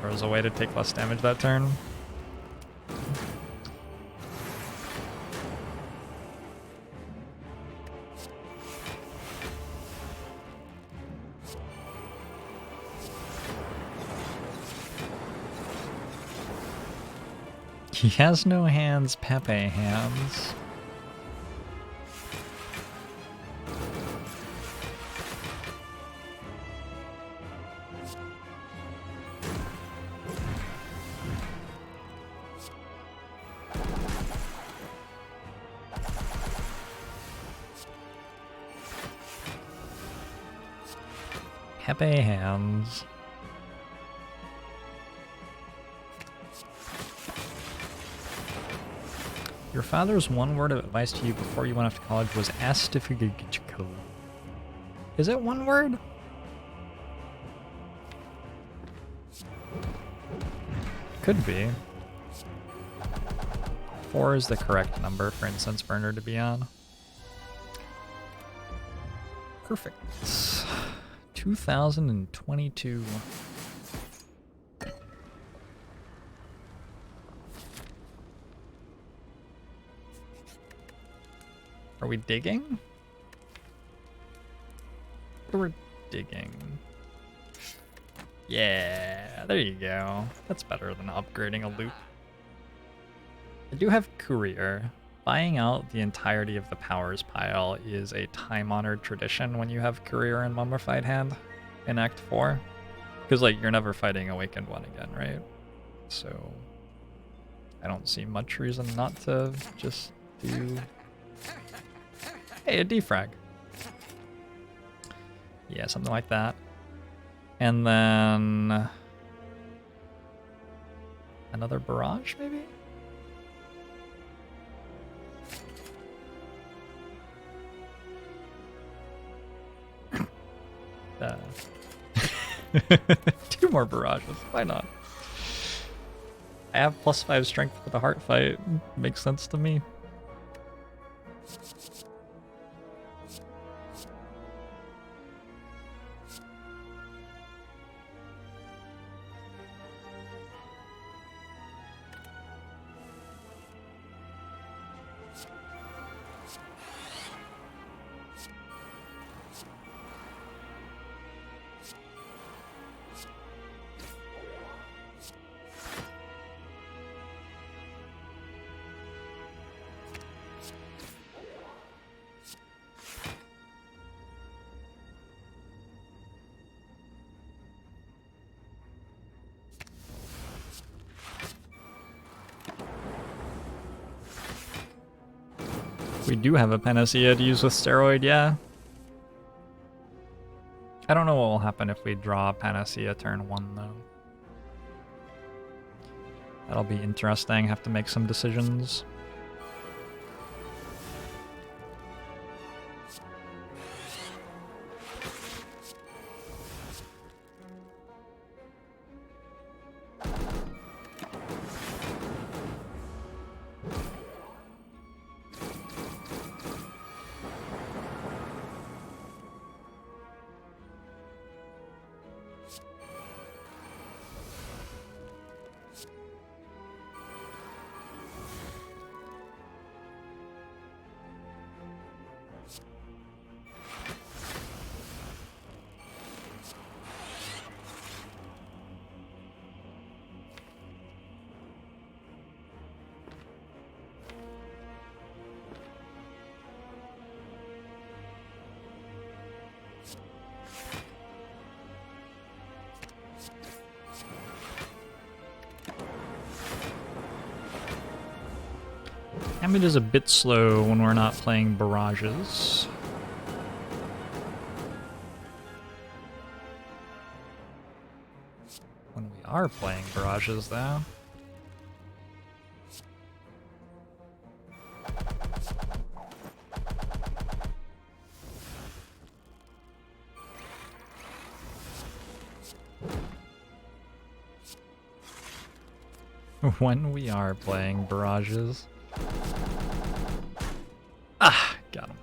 There was a way to take less damage that turn. He has no hands, Pepe hands. Pepe hands. Your father's one word of advice to you before you went off to college was astifigical. Is it one word? Could be. 4 is the correct number for incense burner to be on. Perfect. 2022. Are we digging? We're digging. Yeah, there you go. That's better than upgrading a loop. I do have Courier. Buying out the entirety of the powers pile is a time-honored tradition when you have Courier and Mummified Hand in Act 4. Because, like, you're never fighting Awakened One again, right? So, I don't see much reason not to just do... Hey, a defrag. Yeah, something like that. And then... another barrage, maybe? Two more barrages, why not? I have +5 strength for the heart fight. Makes sense to me. We do have a panacea to use with steroid, yeah. I don't know what will happen if we draw panacea turn 1 though. That'll be interesting, have to make some decisions. Damage is a bit slow when we're not playing barrages. When we are playing barrages, though. When we are playing barrages. Ah, got him.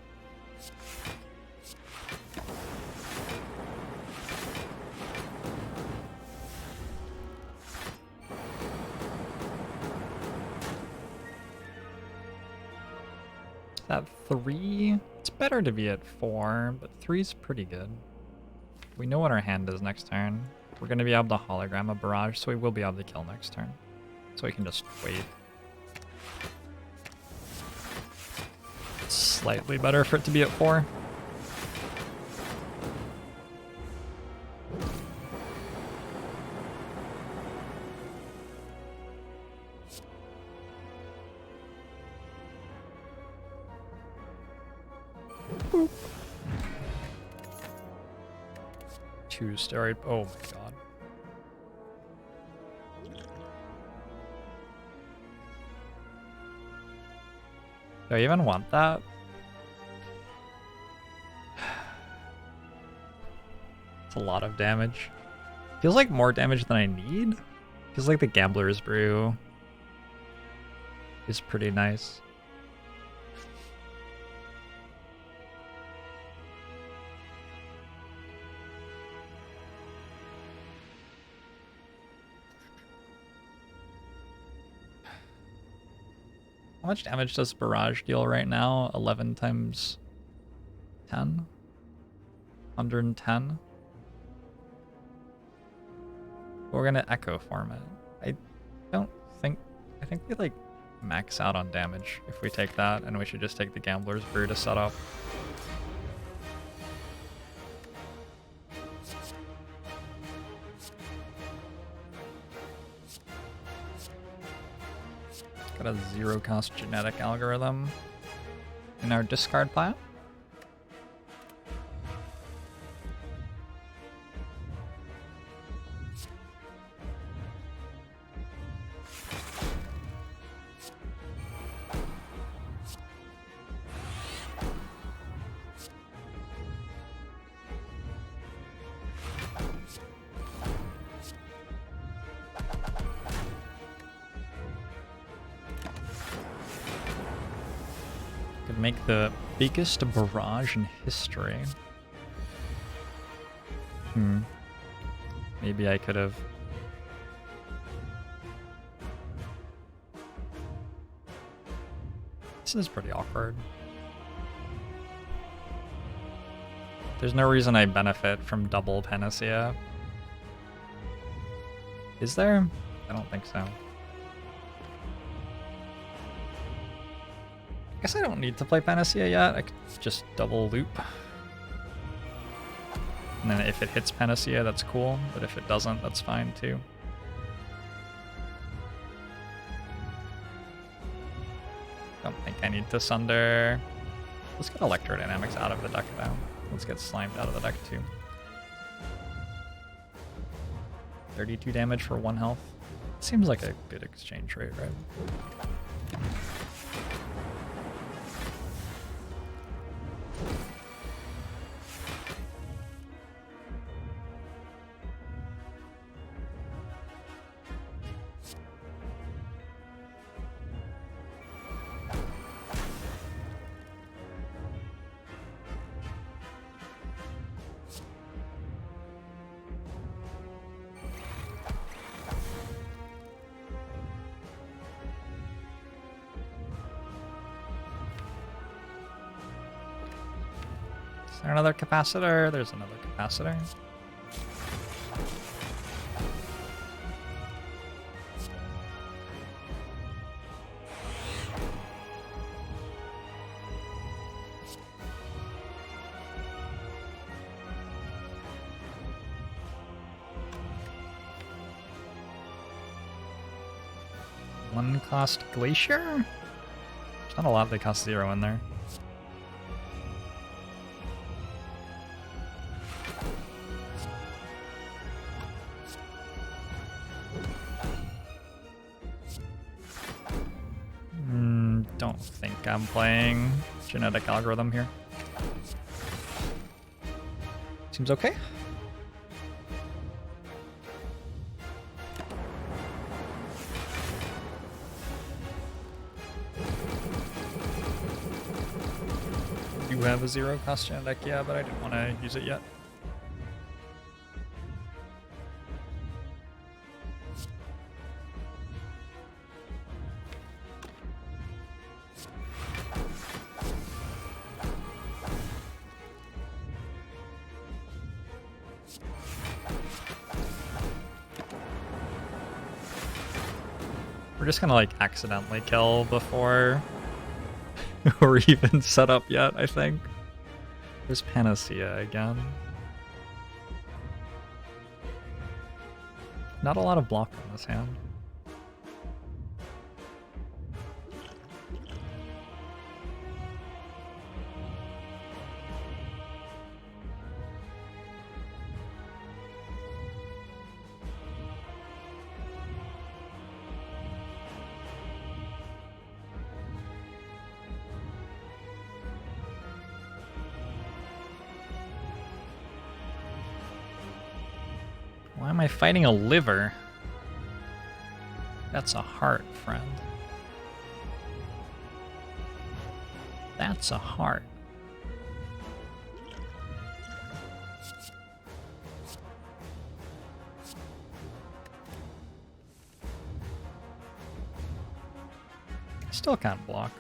At 3, it's better to be at 4, but 3's pretty good. We know what our hand is next turn. We're going to be able to hologram a barrage, so we will be able to kill next turn. So we can just wait. It's slightly better for it to be at 4. Boop. 2 steroid. Oh my god. Do I even want that? It's a lot of damage. Feels like more damage than I need. Feels like the Gambler's Brew is pretty nice. How much damage does Barrage deal right now? 11 times 10? 110? We're gonna Echo form it. I think we like max out on damage if we take that, and we should just take the Gambler's Brew to set up. Got a 0-cost genetic algorithm in our discard pile. make the biggest barrage in history. Maybe I could have... This is pretty awkward. There's no reason I benefit from double Panacea. Is there? I don't think so. I guess I don't need to play Panacea yet. I could just double loop. And then if it hits Panacea, that's cool. But if it doesn't, that's fine too. Don't think I need to Sunder. Let's get Electrodynamics out of the deck though. Let's get Slimed out of the deck too. 32 damage for 1 health. Seems like a good exchange rate, right? Is there another capacitor? There's another capacitor. One cost Glacier? There's not a lot that cost 0 in there. Don't think I'm playing genetic algorithm here. Seems okay. You have a 0 cost genetic, yeah, but I didn't want to use it yet. We're just gonna like accidentally kill before we're even set up yet, I think. There's Panacea again. Not a lot of block on this hand. Why am I fighting a liver? That's a heart, friend. That's a heart. Still can't block.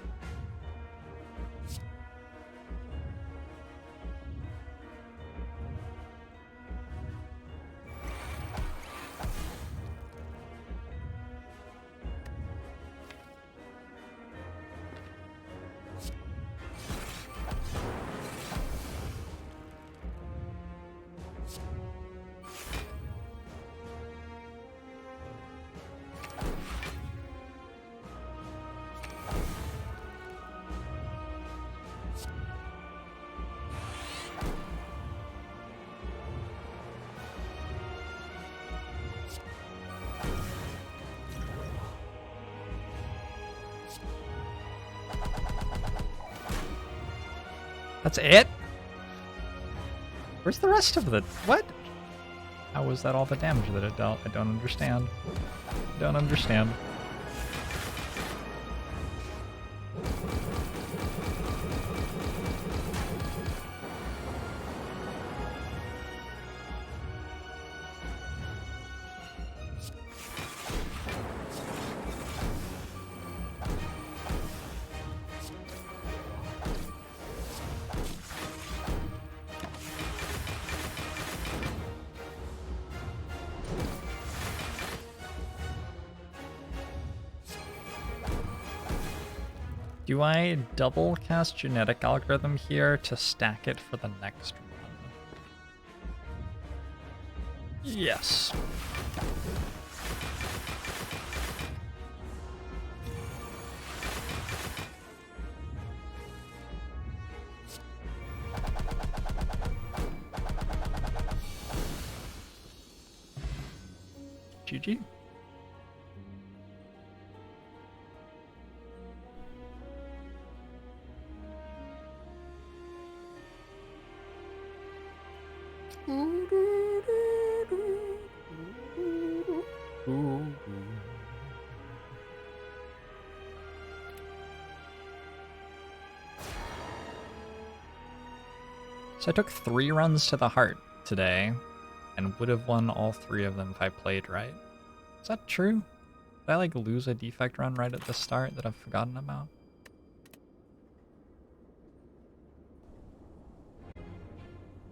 That's it? Where's the rest of the... What? How was that all the damage that it dealt? I don't understand. I don't understand. Do I double cast genetic algorithm here to stack it for the next run? Yes. GG. So I took 3 runs to the heart today and would have won all 3 of them if I played right. Is that true? Did I like lose a defect run right at the start that I've forgotten about?